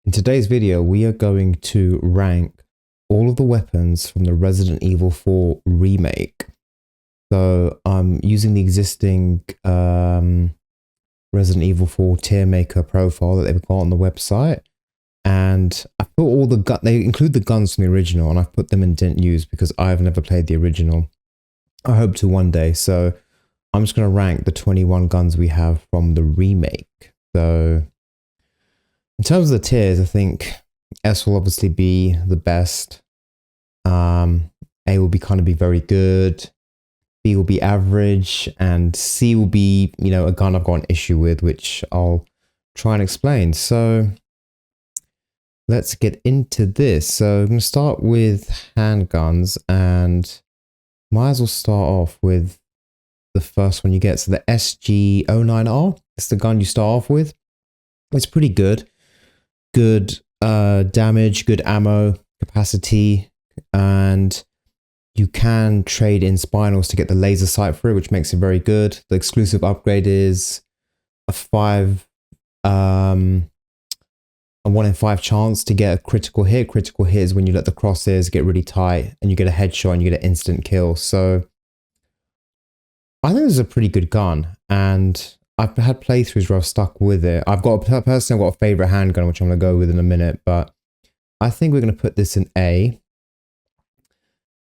In today's video, we are going to rank all of the weapons from the Resident Evil 4 remake. So I'm using the existing Resident Evil 4 tier maker profile that they've got on the website. And I put all the they include the guns from the original, and I've put them in didn't use because I've never played the original. I hope to one day. So I'm just going to rank the 21 guns we have from the remake. So in terms of the tiers, I think S will obviously be the best. A will be very good. B will be average, and C will be, a gun I've got an issue with, which I'll try and explain. So let's get into this. So I'm going to start with handguns, and might as well start off with the first one you get. So the SG09R, it's the gun you start off with. It's pretty good. Good damage, good ammo capacity, and you can trade in spinals to get the laser sight for it, which makes it very good. The exclusive upgrade is a 1 in 5 chance to get a critical hit. Critical hit is when you let the crosshairs get really tight and you get a headshot and you get an instant kill. So I think this is a pretty good gun, and I've had playthroughs where I've stuck with it. I've got a favorite handgun, which I'm going to go with in a minute, but I think we're going to put this in A.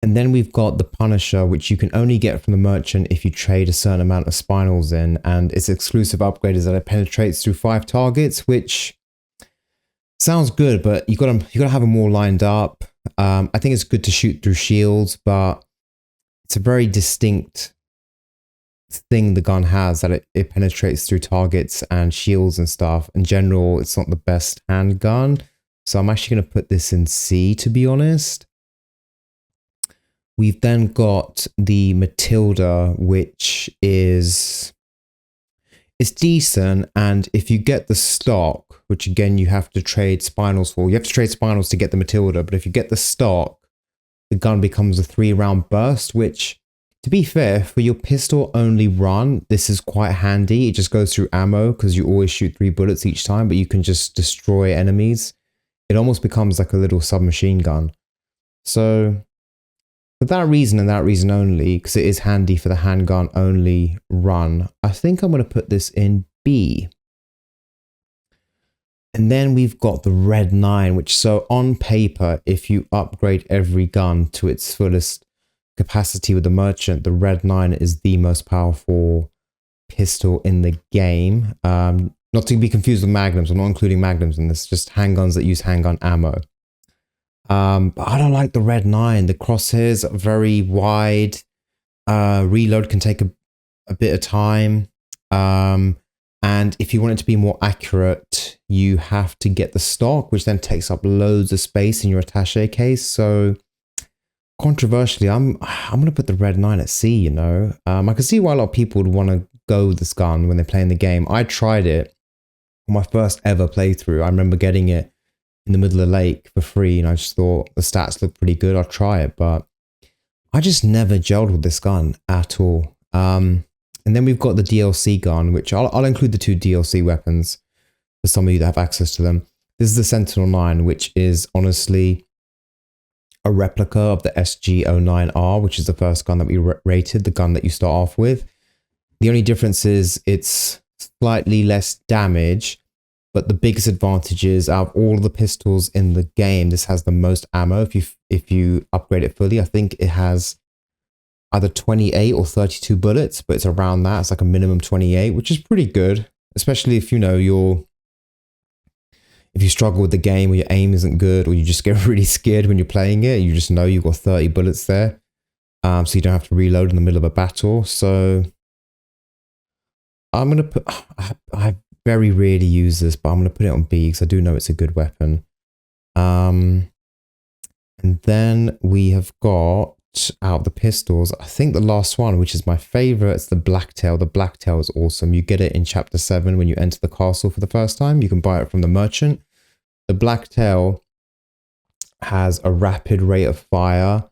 And then we've got the Punisher, which you can only get from the merchant if you trade a certain amount of spinals in, and its exclusive upgrade is that it penetrates through 5 targets, which sounds good, but you got to have them all lined up. I think it's good to shoot through shields, but it's a very distinct thing the gun has, that it penetrates through targets and shields and stuff. In general, it's not the best handgun, so I'm actually going to put this in C, to be honest. We've then got the Matilda, which is decent, and if you get the stock, which again you have to trade spinals for, you have to trade spinals to get the Matilda, but if you get the stock, the gun becomes a 3-round burst, which, to be fair, for your pistol only run, this is quite handy. It just goes through ammo because you always shoot 3 bullets each time, but you can just destroy enemies. It almost becomes like a little submachine gun. So for that reason and that reason only, because it is handy for the handgun only run, I think I'm going to put this in B. And then we've got the Red 9, which, so on paper, if you upgrade every gun to its fullest capacity with the merchant, the Red 9 is the most powerful pistol in the game. Not to be confused with Magnums. I'm not including Magnums in this, just handguns that use handgun ammo. But I don't like the Red 9. The crosshairs are very wide. Reload can take a bit of time. And if you want it to be more accurate, you have to get the stock, which then takes up loads of space in your attaché case. So controversially, I'm going to put the Red 9 at C, I can see why a lot of people would want to go with this gun when they're playing the game. I tried it on my first ever playthrough. I remember getting it in the middle of the lake for free, and I just thought the stats look pretty good. I'll try it, but I just never gelled with this gun at all. And then we've got the DLC gun, which I'll include the 2 DLC weapons for some of you that have access to them. This is the Sentinel 9, which is honestly a replica of the SG09R, which is the first gun that we rated, the gun that you start off with. The only difference is it's slightly less damage, but the biggest advantage is, out of all of the pistols in the game, this has the most ammo. If you upgrade it fully, I think it has either 28 or 32 bullets, but it's around that. It's like a minimum 28, which is pretty good, especially if if you struggle with the game, or your aim isn't good, or you just get really scared when you're playing it. You just know you've got 30 bullets there, so you don't have to reload in the middle of a battle. So I'm going to put, I very rarely use this, but I'm going to put it on B because I do know it's a good weapon. And then we have got, out of the pistols, I think the last one, which is my favorite, it's the Blacktail. The Blacktail is awesome. You get it in chapter 7 when you enter the castle for the first time. You can buy it from the merchant. The Blacktail has a rapid rate of fire.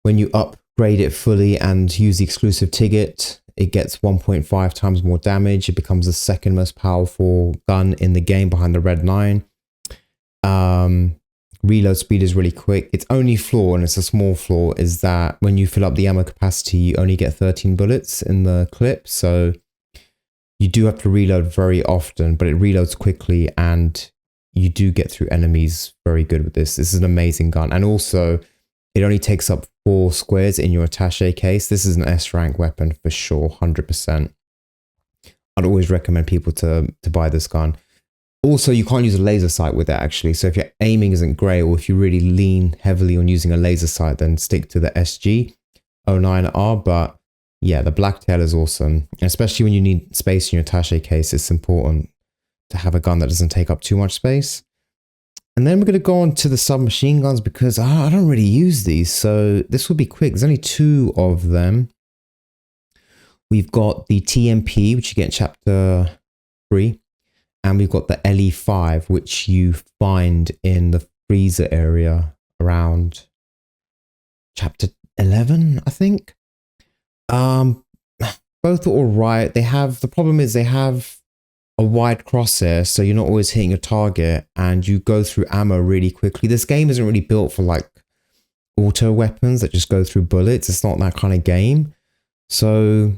When you upgrade it fully and use the exclusive ticket, it gets 1.5 times more damage. It becomes the second most powerful gun in the game behind the Red 9. Um, reload speed is really quick. Its only flaw, and it's a small flaw, is that when you fill up the ammo capacity, you only get 13 bullets in the clip. So you do have to reload very often, but it reloads quickly and you do get through enemies very good with this. This is an amazing gun. And also, it only takes up 4 squares in your attaché case. This is an S rank weapon for sure, 100%. I'd always recommend people to buy this gun. Also, you can't use a laser sight with it actually. So if your aiming isn't great, or if you really lean heavily on using a laser sight, then stick to the SG09R. But yeah, the blacktail is awesome. And especially when you need space in your attaché case, it's important to have a gun that doesn't take up too much space. And then we're going to go on to the submachine guns because I don't really use these. So this will be quick. There's only 2 of them. We've got the TMP, which you get in chapter 3. And we've got the LE5, which you find in the freezer area around chapter 11, I think. Both are all right. The problem is they have a wide crosshair, so you're not always hitting your target, and you go through ammo really quickly. This game isn't really built for like auto weapons that just go through bullets. It's not that kind of game. So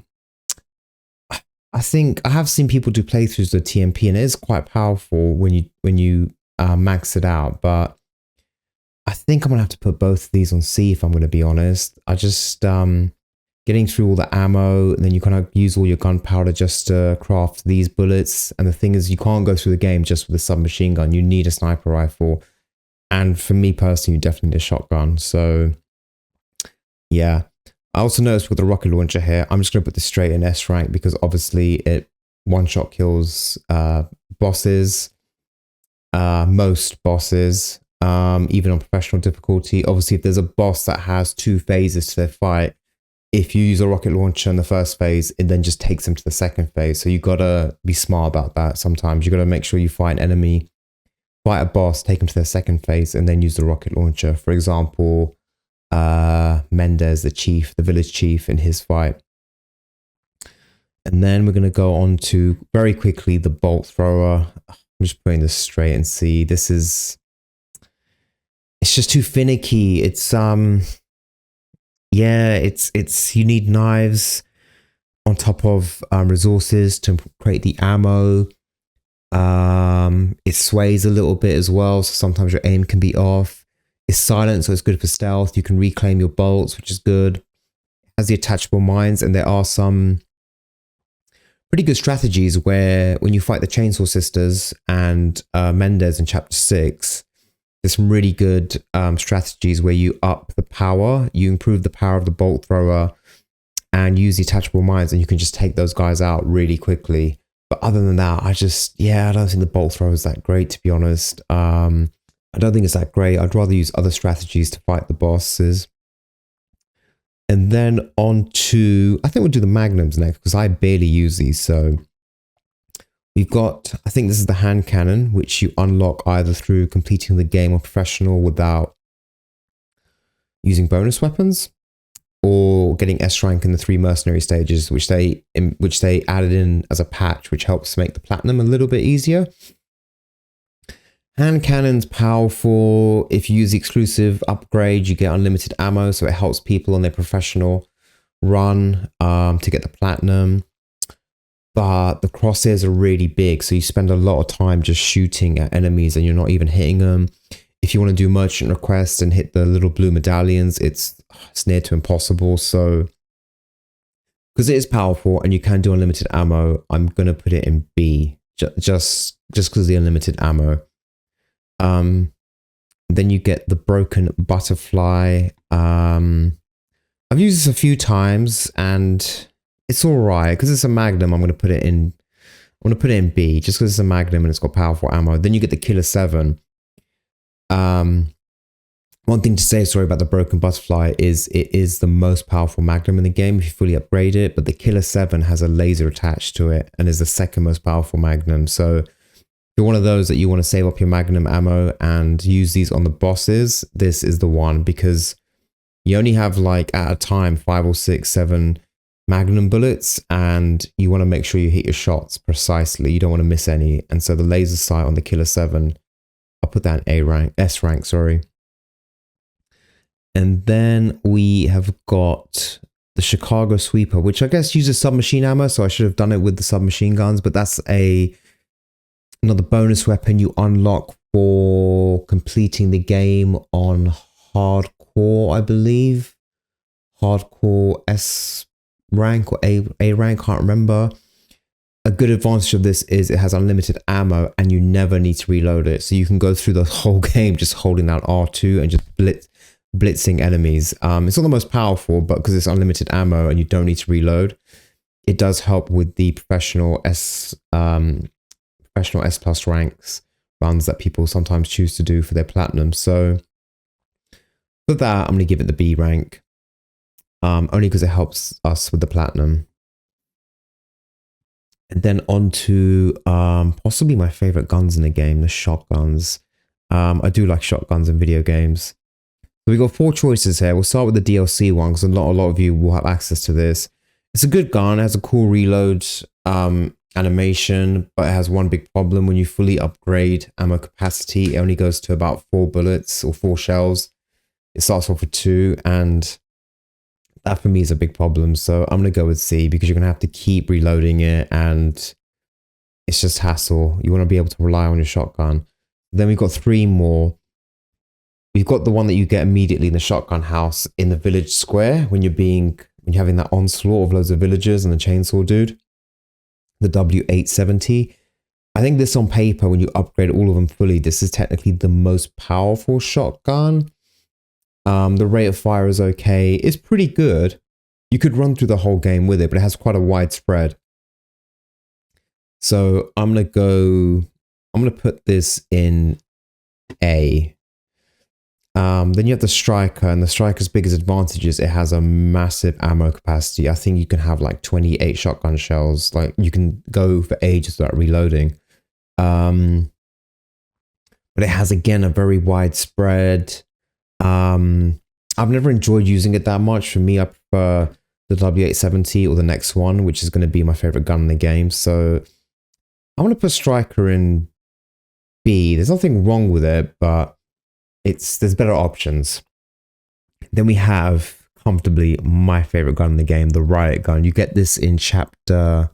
I think I have seen people do playthroughs of TMP, and it is quite powerful when you max it out. But I think I'm gonna have to put both of these on C if I'm gonna be honest. I just getting through all the ammo, and then you kind of use all your gunpowder just to craft these bullets. And the thing is, you can't go through the game just with a submachine gun. You need a sniper rifle, and for me personally, you definitely need a shotgun. So yeah. I also noticed with the rocket launcher here, I'm just going to put this straight in S rank because obviously it one-shot kills bosses, most bosses, even on professional difficulty. Obviously, if there's a boss that has 2 phases to their fight, if you use a rocket launcher in the first phase, it then just takes them to the second phase. So you got to be smart about that sometimes. You got to make sure you fight an enemy, fight a boss, take them to their second phase, and then use the rocket launcher. For example, Mendez, the village chief in his fight. And then we're going to go on to very quickly the bolt thrower. I'm just putting this straight and see. It's just too finicky. It's you need knives on top of resources to create the ammo. It sways a little bit as well, so sometimes your aim can be off. It's silent, so it's good for stealth. You can reclaim your bolts, which is good. It has the attachable mines, and there are some pretty good strategies where when you fight the Chainsaw Sisters and Mendez in chapter 6, there's some really good strategies where you up the power, you improve the power of the bolt thrower, and use the attachable mines, and you can just take those guys out really quickly. But other than that, I don't think the bolt thrower is that great, to be honest. I don't think it's that great. I'd rather use other strategies to fight the bosses. And then on to, I think we'll do the Magnums next because I barely use these. So we've got, I think this is the hand cannon, which you unlock either through completing the game on professional without using bonus weapons, or getting S rank in the 3 mercenary stages, which they added in as a patch, which helps make the platinum a little bit easier. Hand cannon's powerful. If you use the exclusive upgrade, you get unlimited ammo, so it helps people on their professional run to get the platinum. But the crosshairs are really big, so you spend a lot of time just shooting at enemies and you're not even hitting them. If you want to do merchant requests and hit the little blue medallions, it's near to impossible. So because it is powerful and you can do unlimited ammo, I'm going to put it in B, just because of the unlimited ammo. Then you get the broken butterfly. I've used this a few times and it's all right because it's a Magnum. I'm going to put it in B just because it's a Magnum and it's got powerful ammo. Then you get the Killer 7. One thing to say, sorry, about the broken butterfly is it is the most powerful Magnum in the game if you fully upgrade it, but the Killer 7 has a laser attached to it and is the second most powerful Magnum. So if you're one of those that you want to save up your Magnum ammo and use these on the bosses, this is the one, because you only have like at a time 5 or 6, 7 Magnum bullets and you want to make sure you hit your shots precisely. You don't want to miss any. And so the laser sight on the Killer 7 I'll put that in A rank, S rank, sorry. And then we have got the Chicago Sweeper, which I guess uses submachine ammo, so I should have done it with the submachine guns, but that's another bonus weapon you unlock for completing the game on hardcore, I believe. Hardcore S rank or A rank, can't remember. A good advantage of this is it has unlimited ammo and you never need to reload it. So you can go through the whole game just holding down R2 and just blitzing enemies. It's not the most powerful, but because it's unlimited ammo and you don't need to reload, it does help with the professional S plus ranks runs that people sometimes choose to do for their platinum. So for that, I'm going to give it the B rank, only because it helps us with the platinum. And then on to possibly my favorite guns in the game, the shotguns. I do like shotguns in video games. So we got 4 choices here. We'll start with the DLC one because a lot of you will have access to this. It's a good gun. It has a cool reload animation, but it has one big problem. When you fully upgrade ammo capacity, it only goes to about 4 bullets or 4 shells. It starts off with 2, and that for me is a big problem. So I'm going to go with C because you're going to have to keep reloading it and it's just hassle. You want to be able to rely on your shotgun. Then we've got 3 more. We've got the one that you get immediately in the shotgun house in the village square when you're having that onslaught of loads of villagers and the chainsaw dude. The W870. I think this on paper, when you upgrade all of them fully, this is technically the most powerful shotgun. The rate of fire is okay. It's pretty good. You could run through the whole game with it, but it has quite a wide spread. So I'm going to put this in A. Then you have the striker, and the striker's biggest advantage is it has a massive ammo capacity. I think you can have like 28 shotgun shells. Like you can go for ages without reloading. But it has, again, a very wide spread. I've never enjoyed using it that much. For me, I prefer the W870 or the next one, which is going to be my favorite gun in the game. So I'm going to put striker in B. There's nothing wrong with it, but there's better options. Then we have comfortably my favorite gun in the game, the riot gun. You get this in chapter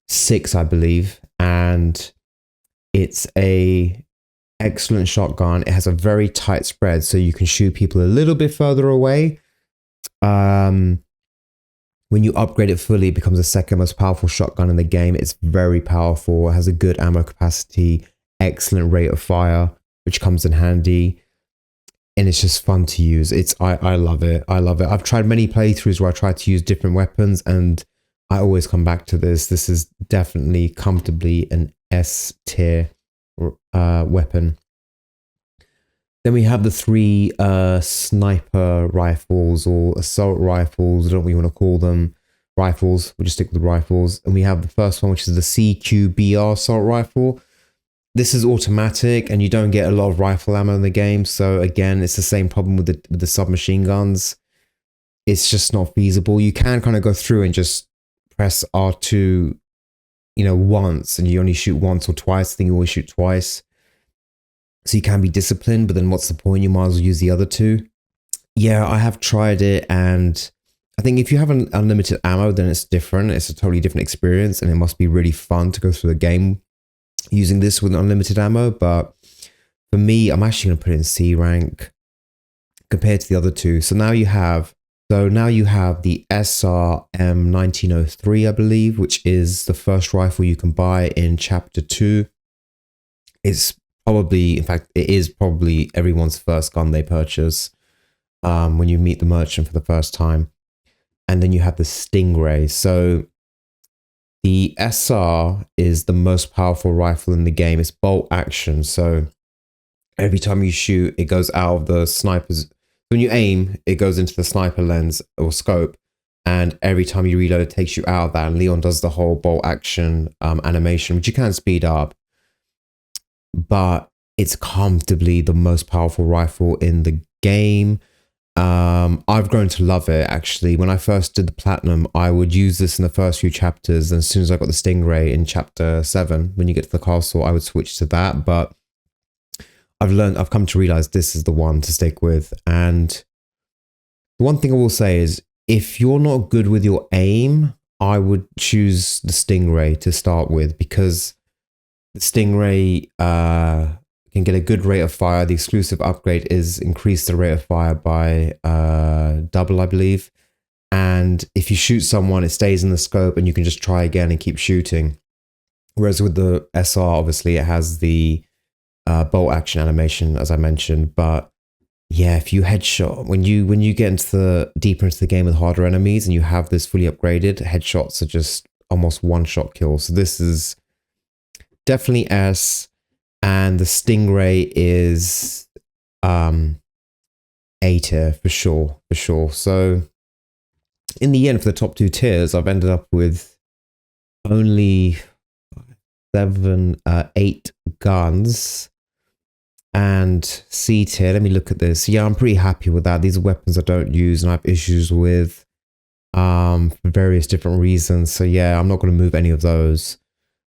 6, I believe, and it's a excellent shotgun. It has a very tight spread, so you can shoot people a little bit further away. When you upgrade it fully, it becomes the second most powerful shotgun in the game. It's very powerful. It has a good ammo capacity, excellent rate of fire, which comes in handy, and it's just fun to use. I love it. I love it. I've tried many playthroughs where I try to use different weapons, and I always come back to this. This is definitely comfortably an S tier weapon. Then we have the 3 sniper rifles or assault rifles, I don't know what you want to call them. Rifles, we'll just stick with the rifles. And we have the first one, which is the CQBR assault rifle. This is automatic and you don't get a lot of rifle ammo in the game. So again, it's the same problem with the submachine guns. It's just not feasible. You can kind of go through and just press R2, once, and you only shoot once or twice. I think you always shoot twice. So you can be disciplined, but then what's the point? You might as well use the other 2. Yeah, I have tried it, and I think if you have an unlimited ammo, then it's different. It's a totally different experience, and it must be really fun to go through the game using this with unlimited ammo. But for me, I'm actually going to put it in C rank compared to the other 2. So now you have the SRM 1903, I believe, which is the first rifle you can buy in chapter 2. It's probably, in fact, it is probably everyone's first gun they purchase when you meet the merchant for the first time. And then you have the Stingray. So the SR is the most powerful rifle in the game. It's bolt action. So every time you shoot, it goes out of the sniper's. When you aim, it goes into the sniper lens or scope. And every time you reload, it takes you out of that. And Leon does the whole bolt action animation, which you can speed up. But it's comfortably the most powerful rifle in the game. I've grown to love it, actually. When I first did the platinum, I would use this in the first few chapters, and as soon as I got the Stingray in chapter 7, when you get to the castle, I would switch to that. But I've come to realize this is the one to stick with. And the one thing I will say is, if you're not good with your aim, I would choose the Stingray to start with, because the Stingray can get a good rate of fire. The exclusive upgrade is increase the rate of fire by double, I believe. And if you shoot someone, it stays in the scope and you can just try again and keep shooting. Whereas with the SR, obviously it has the bolt action animation, as I mentioned. But yeah, if you headshot, when you get deeper into the game with harder enemies and you have this fully upgraded, headshots are just almost one-shot kills. So this is definitely S, and the Stingray is A tier for sure, for sure. So in the end, for the top 2 tiers, I've ended up with only 8 guns. And C tier, let me look at this. Yeah, I'm pretty happy with that. These are weapons I don't use and I have issues with for various different reasons. So yeah, I'm not going to move any of those.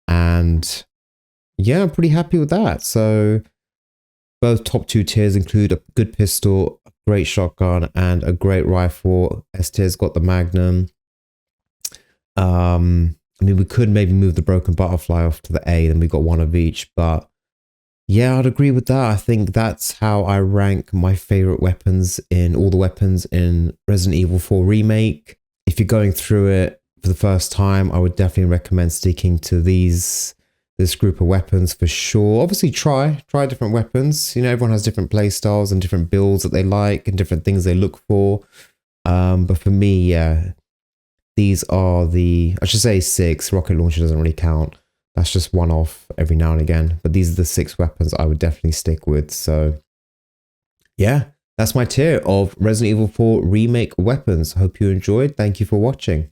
And yeah, I'm pretty happy with that. So both top 2 tiers include a good pistol, a great shotgun, and a great rifle. S tier's got the Magnum. I mean, we could maybe move the broken butterfly off to the A, then we got one of each, but yeah, I'd agree with that. I think that's how I rank my favorite weapons in all the weapons in Resident Evil 4 Remake. If you're going through it for the first time, I would definitely recommend sticking to this group of weapons for sure. Obviously, try different weapons. You know, everyone has different play styles and different builds that they like and different things they look for. But for me, yeah, these are I should say 6. Rocket launcher doesn't really count. That's just one off every now and again. But these are the 6 weapons I would definitely stick with. So yeah, that's my tier of Resident Evil 4 Remake weapons. Hope you enjoyed. Thank you for watching.